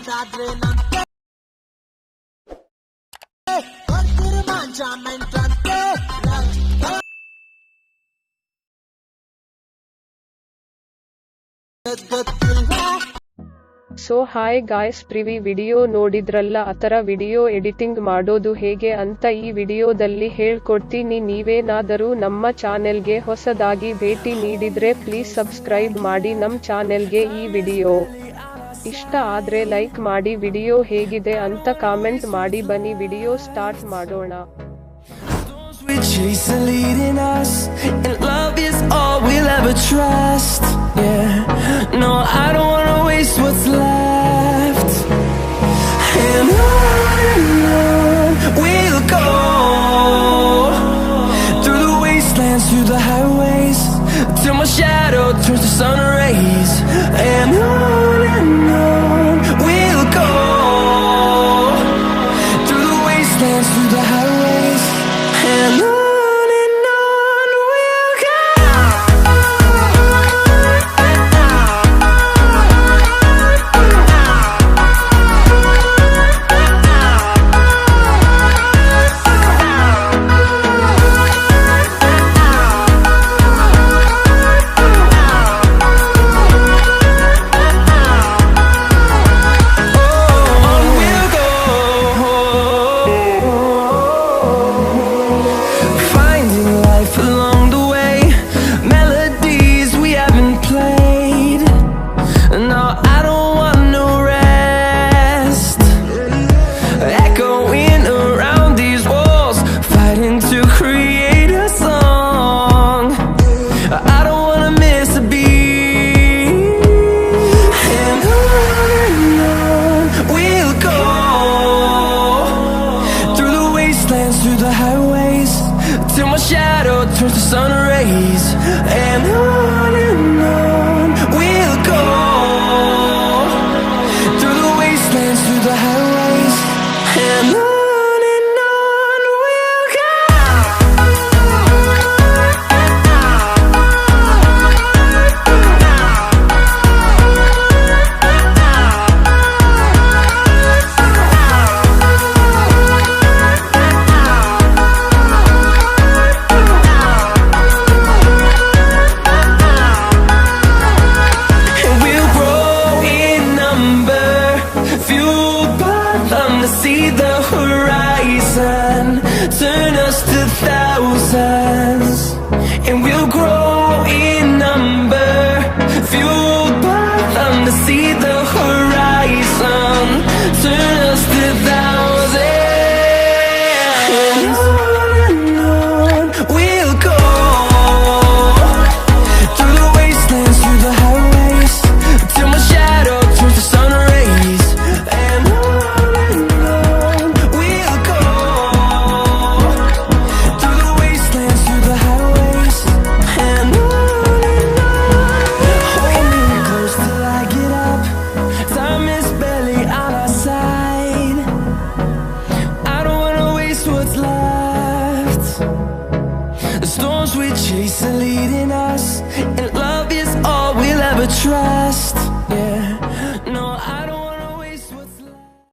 So hi guys, previous video ನೋಡಿದ್ರಲ್ಲ, ಆತರ video editing ಮಾಡೋದು ಹೇಗೆ ಅಂತ ಈ ವಿಡಿಯೋದಲ್ಲಿ ಹೇಳ್ಕೊಡ್ತೀನಿ. ನೀವೇನಾದರೂ ನಮ್ಮ ಚಾನೆಲ್ಗೆ ಹೊಸದಾಗಿ ಭೇಟಿ ನೀಡಿದ್ರೆ ಪ್ಲೀಸ್ ಸಬ್ಸ್ಕ್ರೈಬ್ ಮಾಡಿ ನಮ್ ಚಾನೆಲ್ಗೆ. ಈ ವಿಡಿಯೋ ಇಷ್ಟ ಆದ್ರೆ ಲೈಕ್ ಮಾಡಿ, ವಿಡಿಯೋ ಹೇಗಿದೆ ಅಂತ ಕಾಮೆಂಟ್ ಮಾಡಿ. ಬನ್ನಿ ವಿಡಿಯೋ ಸ್ಟಾರ್ಟ್ ಮಾಡೋಣ. We chase the leading us, and love is all we'll ever trust. Yeah, no, I don't wanna waste what's left. And on we'll go, through the wastelands, through the highways, till my shadow turns to sun rays. And on we'll go, through the wastelands, through the highways, and on we'll go. Through the highways, till my shadow turns to sun rays. And on we'll go, through the wastelands, through the highways, and on we'll go. See the horizon, turn us to thousands, and we'll grow in number, fueled by them. To see the horizon, turn us to thousands, and on we'll go, through the wastelands, through the highways, till my shadow turns to sun rays. And the storms we chase are leading us,